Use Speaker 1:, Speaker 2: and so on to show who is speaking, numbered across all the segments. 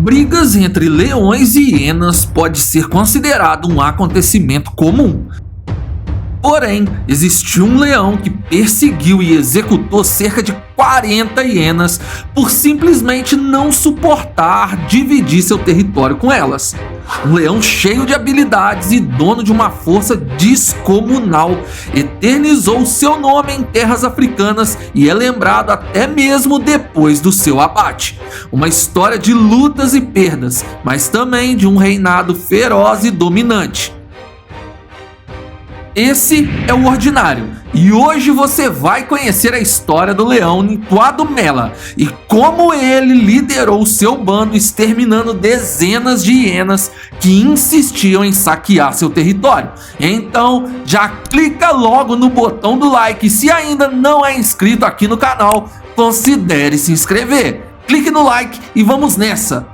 Speaker 1: Brigas entre leões e hienas pode ser considerado um acontecimento comum. Porém, existiu um leão que perseguiu e executou cerca de 40 hienas por simplesmente não suportar dividir seu território com elas. Um leão cheio de habilidades e dono de uma força descomunal eternizou seu nome em terras africanas e é lembrado até mesmo depois do seu abate. Uma história de lutas e perdas, mas também de um reinado feroz e dominante. Esse é o Ordinário, e hoje você vai conhecer a história do leão Ntwado Mela e como ele liderou seu bando exterminando dezenas de hienas que insistiam em saquear seu território. Então já clica logo no botão do like e se ainda não é inscrito aqui no canal, considere se inscrever. Clique no like e vamos nessa!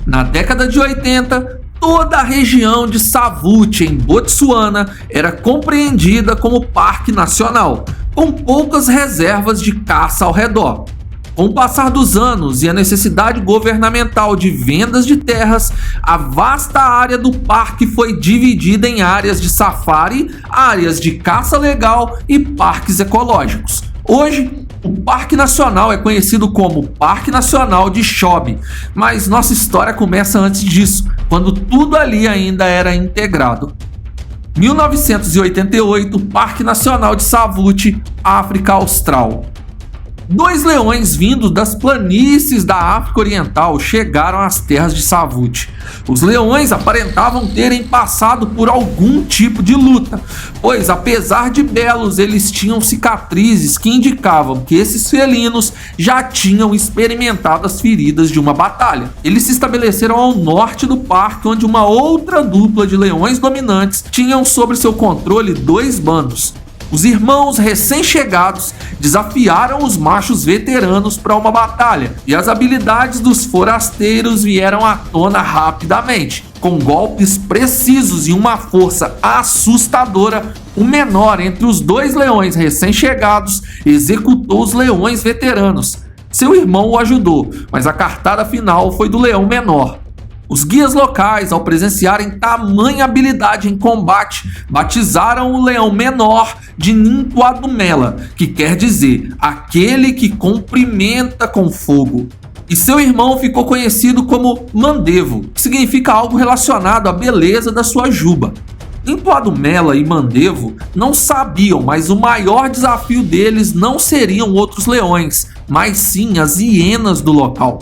Speaker 1: Na década de 80, toda a região de Savuti, em Botsuana, era compreendida como parque nacional, com poucas reservas de caça ao redor. Com o passar dos anos e a necessidade governamental de vendas de terras, a vasta área do parque foi dividida em áreas de safari, áreas de caça legal e parques ecológicos. Hoje, o Parque Nacional é conhecido como Parque Nacional de Chobe, mas nossa história começa antes disso, quando tudo ali ainda era integrado. 1988, Parque Nacional de Savuti, África Austral. Dois leões vindos das planícies da África Oriental chegaram às terras de Savuti. Os leões aparentavam terem passado por algum tipo de luta, pois apesar de belos, eles tinham cicatrizes que indicavam que esses felinos já tinham experimentado as feridas de uma batalha. Eles se estabeleceram ao norte do parque, onde uma outra dupla de leões dominantes tinham sob seu controle dois bandos. Os irmãos recém-chegados desafiaram os machos veteranos para uma batalha, e as habilidades dos forasteiros vieram à tona rapidamente. Com golpes precisos e uma força assustadora, o menor entre os dois leões recém-chegados executou os leões veteranos. Seu irmão o ajudou, mas a cartada final foi do leão menor. Os guias locais, ao presenciarem tamanha habilidade em combate, batizaram o leão menor de Ntwado Mela, que quer dizer aquele que cumprimenta com fogo. E seu irmão ficou conhecido como Mandevo, que significa algo relacionado à beleza da sua juba. Ntwado Mela e Mandevo não sabiam, mas o maior desafio deles não seriam outros leões, mas sim as hienas do local.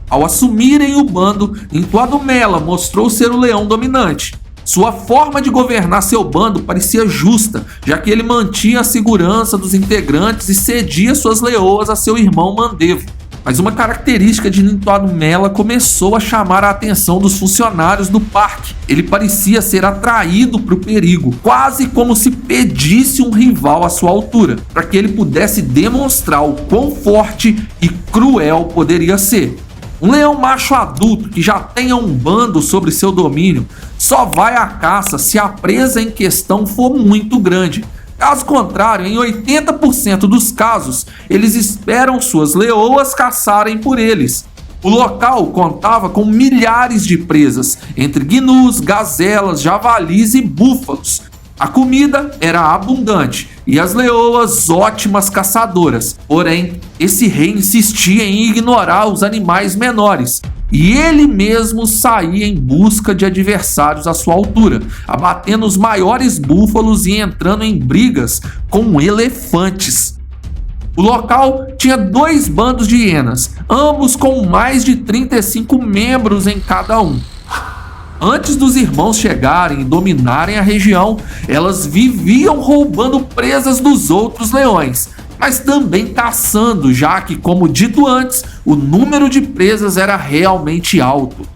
Speaker 1: Ao assumirem o bando, Ntwado Mela mostrou ser o leão dominante. Sua forma de governar seu bando parecia justa, já que ele mantinha a segurança dos integrantes e cedia suas leoas a seu irmão Mandevo. Mas uma característica de Ntwado Mela começou a chamar a atenção dos funcionários do parque. Ele parecia ser atraído para o perigo, quase como se pedisse um rival à sua altura, para que ele pudesse demonstrar o quão forte e cruel poderia ser. Um leão macho adulto que já tenha um bando sobre seu domínio só vai à caça se a presa em questão for muito grande. Caso contrário, em 80% dos casos, eles esperam suas leoas caçarem por eles. O local contava com milhares de presas, entre gnus, gazelas, javalis e búfalos. A comida era abundante e as leoas ótimas caçadoras, porém esse rei insistia em ignorar os animais menores e ele mesmo saía em busca de adversários à sua altura, abatendo os maiores búfalos e entrando em brigas com elefantes. O local tinha dois bandos de hienas, ambos com mais de 35 membros em cada um. Antes dos irmãos chegarem e dominarem a região, elas viviam roubando presas dos outros leões, mas também caçando, já que, como dito antes, o número de presas era realmente alto.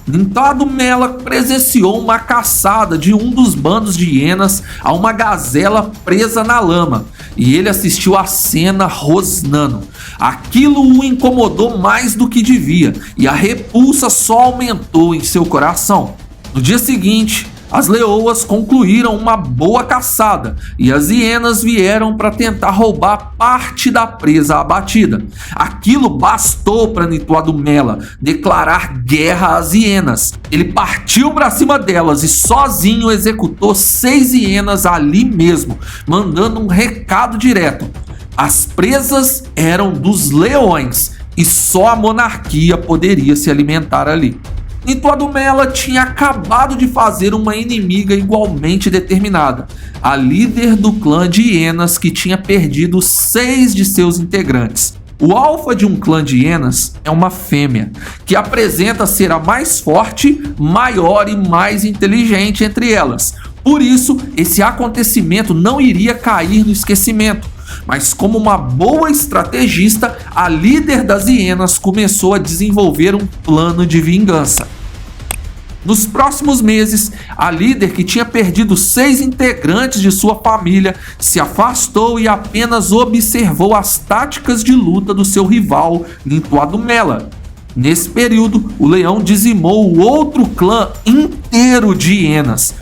Speaker 1: Ntwado Mela presenciou uma caçada de um dos bandos de hienas a uma gazela presa na lama, e ele assistiu a cena rosnando. Aquilo o incomodou mais do que devia, e a repulsa só aumentou em seu coração. No dia seguinte, As leoas concluíram uma boa caçada e as hienas vieram para tentar roubar parte da presa abatida. Aquilo bastou para Nituadumela declarar guerra às hienas. Ele partiu para cima delas e sozinho executou 6 hienas ali mesmo, mandando um recado direto: as presas eram dos leões e só a monarquia poderia se alimentar ali. Nituadumela tinha acabado de fazer uma inimiga igualmente determinada, a líder do clã de hienas que tinha perdido 6 de seus integrantes. O alfa de um clã de hienas é uma fêmea, que apresenta ser a mais forte, maior e mais inteligente entre elas. Por isso, esse acontecimento não iria cair no esquecimento. Mas como uma boa estrategista, a líder das hienas começou a desenvolver um plano de vingança. Nos próximos meses, a líder, que tinha perdido 6 integrantes de sua família, se afastou e apenas observou as táticas de luta do seu rival, Nituadumela. Nesse período, o leão dizimou o outro clã inteiro de hienas.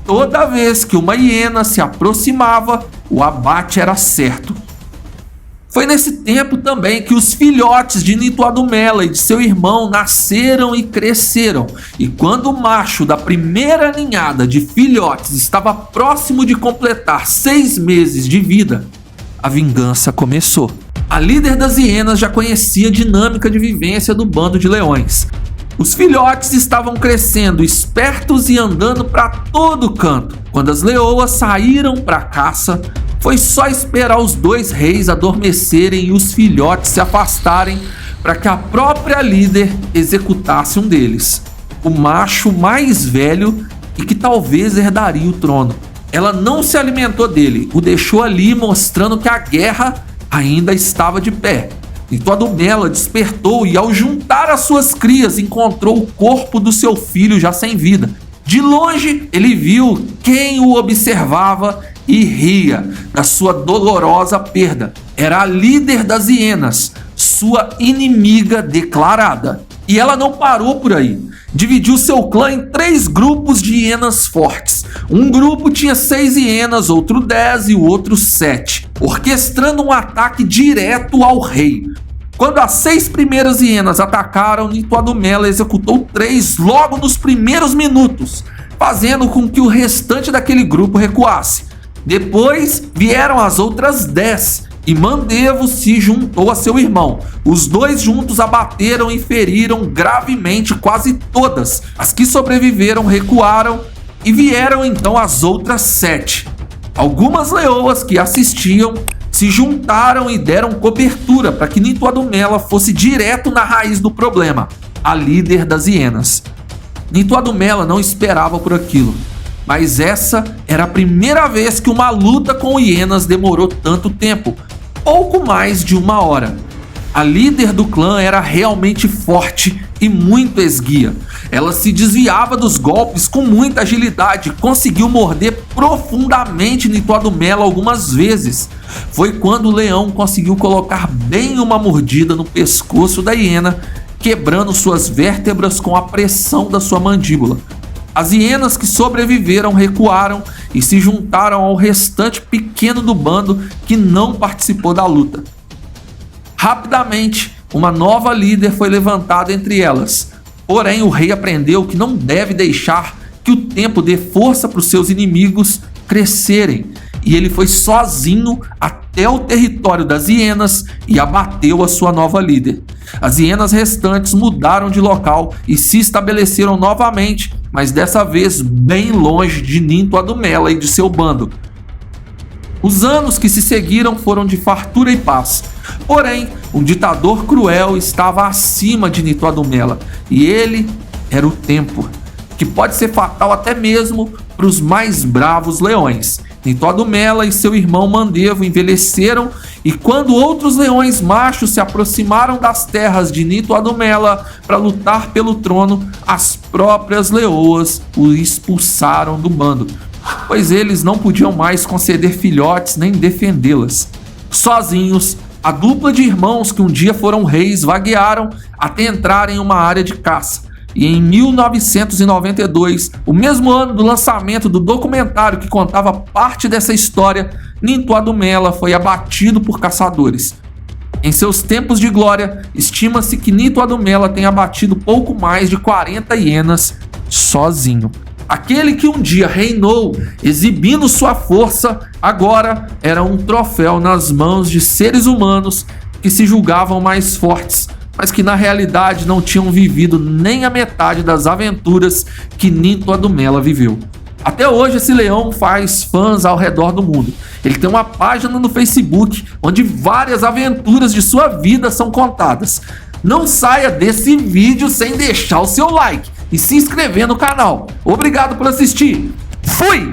Speaker 1: Toda vez que uma hiena se aproximava, o abate era certo. Foi nesse tempo também que os filhotes de Nituadumela e de seu irmão nasceram e cresceram. E quando o macho da primeira ninhada de filhotes estava próximo de completar 6 meses de vida, a vingança começou. A líder das hienas já conhecia a dinâmica de vivência do bando de leões. Os filhotes estavam crescendo, espertos e andando para todo canto. Quando as leoas saíram para a caça, foi só esperar os 2 reis adormecerem e os filhotes se afastarem para que a própria líder executasse um deles, o macho mais velho e que talvez herdaria o trono. Ela não se alimentou dele, o deixou ali mostrando que a guerra ainda estava de pé. Nituadumela despertou e, ao juntar as suas crias, encontrou o corpo do seu filho já sem vida. De longe, ele viu quem o observava e ria da sua dolorosa perda. Era a líder das hienas, sua inimiga declarada. E ela não parou por aí. Dividiu seu clã em 3 grupos de hienas fortes. Um grupo tinha 6 hienas, outro 10 e o outro 7, orquestrando um ataque direto ao rei. Quando as 6 primeiras hienas atacaram, Nituadumela executou 3 logo nos primeiros minutos, fazendo com que o restante daquele grupo recuasse. Depois vieram as outras 10 e Mandevo se juntou a seu irmão. Os 2 juntos abateram e feriram gravemente quase todas. As que sobreviveram recuaram e vieram então as outras 7. Algumas leoas que assistiam se juntaram e deram cobertura para que Nituadumela fosse direto na raiz do problema, a líder das hienas. Nituadumela não esperava por aquilo, mas essa era a primeira vez que uma luta com hienas demorou tanto tempo, pouco mais de 1 hora. A líder do clã era realmente forte e muito esguia. Ela se desviava dos golpes com muita agilidade e conseguiu morder profundamente Nituadumela algumas vezes. Foi quando o leão conseguiu colocar bem uma mordida no pescoço da hiena, quebrando suas vértebras com a pressão da sua mandíbula. As hienas que sobreviveram recuaram e se juntaram ao restante pequeno do bando que não participou da luta. Rapidamente, uma nova líder foi levantada entre elas. Porém, o rei aprendeu que não deve deixar que o tempo dê força para os seus inimigos crescerem. E ele foi sozinho até o território das hienas e abateu a sua nova líder. As hienas restantes mudaram de local e se estabeleceram novamente, mas dessa vez bem longe de Nituadumela e de seu bando. Os anos que se seguiram foram de fartura e paz. Porém, um ditador cruel estava acima de Nituadumela, e ele era o tempo, que pode ser fatal até mesmo para os mais bravos leões. Nituadumela e seu irmão Mandevo envelheceram, e quando outros leões machos se aproximaram das terras de Nituadumela para lutar pelo trono, as próprias leoas o expulsaram do bando, pois eles não podiam mais conceder filhotes nem defendê-las. Sozinhos, a dupla de irmãos que um dia foram reis vaguearam até entrar em uma área de caça. E em 1992, o mesmo ano do lançamento do documentário que contava parte dessa história, Ninto Adumela foi abatido por caçadores. Em seus tempos de glória, estima-se que Ninto Adumela tenha abatido pouco mais de 40 hienas sozinho. Aquele que um dia reinou, exibindo sua força, agora era um troféu nas mãos de seres humanos que se julgavam mais fortes, mas que na realidade não tinham vivido nem a metade das aventuras que Ninto Adumela viveu. Até hoje esse leão faz fãs ao redor do mundo. Ele tem uma página no Facebook onde várias aventuras de sua vida são contadas. Não saia desse vídeo sem deixar o seu like e se inscrever no canal. Obrigado por assistir. Fui!